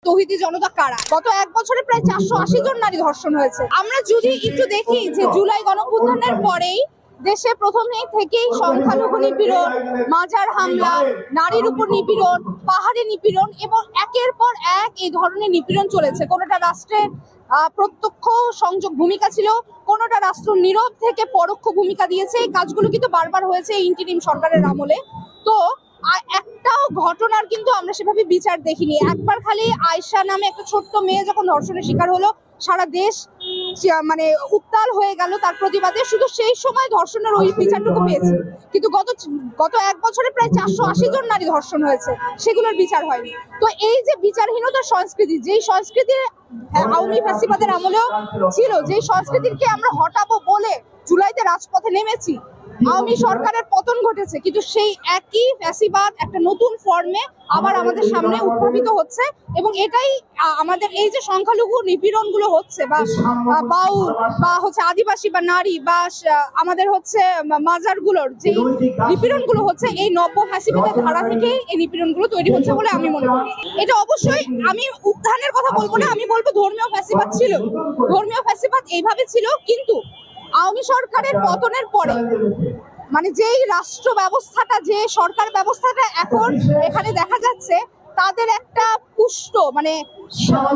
তৌহিদি জনতা কারা? গত এক বছরে প্রায় 480 জন নারী ধর্ষণ হয়েছে। আমরা যদি একটু দেখি যে জুলাই গণঅভ্যুত্থানের পরেই দেশে প্রথমে থেকেই সংখ্যালঘু নিপীড়ন, মাজার হামলা, নারীর উপর নিপীড়ন, পাহাড়ি নিপীড়ন এবং একের পর এক এই ধরনের নিপীড়ন চলেছে। কোনোটা রাষ্ট্রের প্রত্যক্ষ সংযোগ ভূমিকা ছিল, কোনোটা রাষ্ট্র নীরব থেকে পরোক্ষ ভূমিকা দিয়েছে। এই কাজগুলো কিন্তু বারবার হয়েছে ইন্টিরিম সরকারের আমলে। তো একটাও ঘটনার কিন্তু আমরা সেভাবে বিচার দেখিনি। একবার খালি আয়শা নামে একটা ছোট্ট মেয়ে যখন ধর্ষণের শিকার হলো, সারা দেশ মানে উত্তাল হয়ে গেল তার প্রতিবাদে। শুধু সেই সময় ধর্ষণের ওই বিচারটুকু পেয়েছি, কিন্তু গত এক বছরে প্রায় 480 জন নারী ধর্ষণ হয়েছে, সেগুলোর বিচার হয়নি। তো এই যে বিচারহীনতার সংস্কৃতি, যেই সংস্কৃতি আওয়ামী ফ্যাসিবাদের আমলেও ছিল, যেই সংস্কৃতিকে আমরা হটাবো বলে জুলাইতে রাজপথে নেমেছি, আওয়ামী সরকারের পতন ঘটেছে, কিন্তু সেই একই ফ্যাসিবাদ একটা নতুন ফর্মে আবার আমাদের সামনে উত্থাপিত হচ্ছে। এবং এটাই আমাদের এই যে সংখ্যালঘু নিপীড়ন গুলো হচ্ছে, বা বাউল বা হচ্ছে আদিবাসী বা নারী বা আমাদের হচ্ছে মাজার গুলোর যে নিপীড়ন গুলো হচ্ছে, এই নব্য ফ্যাসিবাদের ধারা থেকে এই নিপীড়ন গুলো তৈরি হচ্ছে বলে আমি মনে করি। এটা অবশ্যই আমি উত্থানের কথা বলবো না, আমি বলবো ধর্মীয় ফ্যাসিবাদ ছিল। ধর্মীয় ফ্যাসিবাদ এইভাবে ছিল, কিন্তু আওয়ামী সরকারের পতনের পরে মানে যেই রাষ্ট্র ব্যবস্থাটা, যে সরকার ব্যবস্থাটা এখন এখানে দেখা যাচ্ছে, তাদের একটা পুষ্ট মানে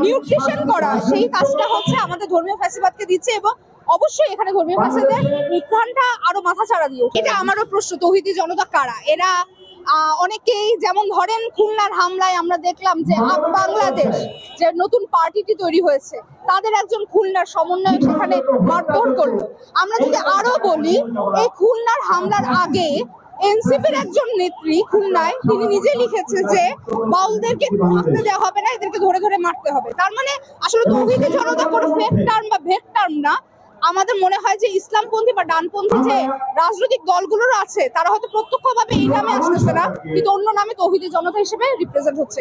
নিউট্রিশন করা সেই কাজটা হচ্ছে আমাদের ধর্মীয় ফ্যাসিবাদকে দিচ্ছে। এবং অবশ্যই এখানে ধর্মীয় ফ্যাসিবাদের উত্থানটা আরো মাথাচাড়া দিও। এটা আমারও প্রশ্ন, তৌহিদি জনতা কারা? এরা অনেকেই, যেমন ধরেন খুলনার হামলায় আমরা দেখলাম যে আপ বাংলাদেশ যে নতুন পার্টিটি তৈরি হয়েছে, তাদের একজন খুলনার সমন্বয়ক সেখানে মারধর করলো। আমরা যদি আরো বলি, এই খুলনার হামলার আগে এনসিপির একজন নেত্রী খুলনায় তিনি নিজে লিখেছে যে বাউলদেরকে থাকতে দেওয়া হবে না, এদেরকে ধরে ধরে মারতে হবে। তার মানে আসলে তৌহিদি জনতা কোনো ফেক টার্ম বা ভেক টার্ম না। আমাদের মনে হয় যে ইসলামপন্থী বা ডানপন্থী যে রাজনৈতিক দলগুলোর আছে, তারা হয়তো প্রত্যক্ষভাবে এই নামে আসতেছে না, কিন্তু অন্য নামে তৌহিদি জনতা হিসেবে রিপ্রেজেন্ট হচ্ছে।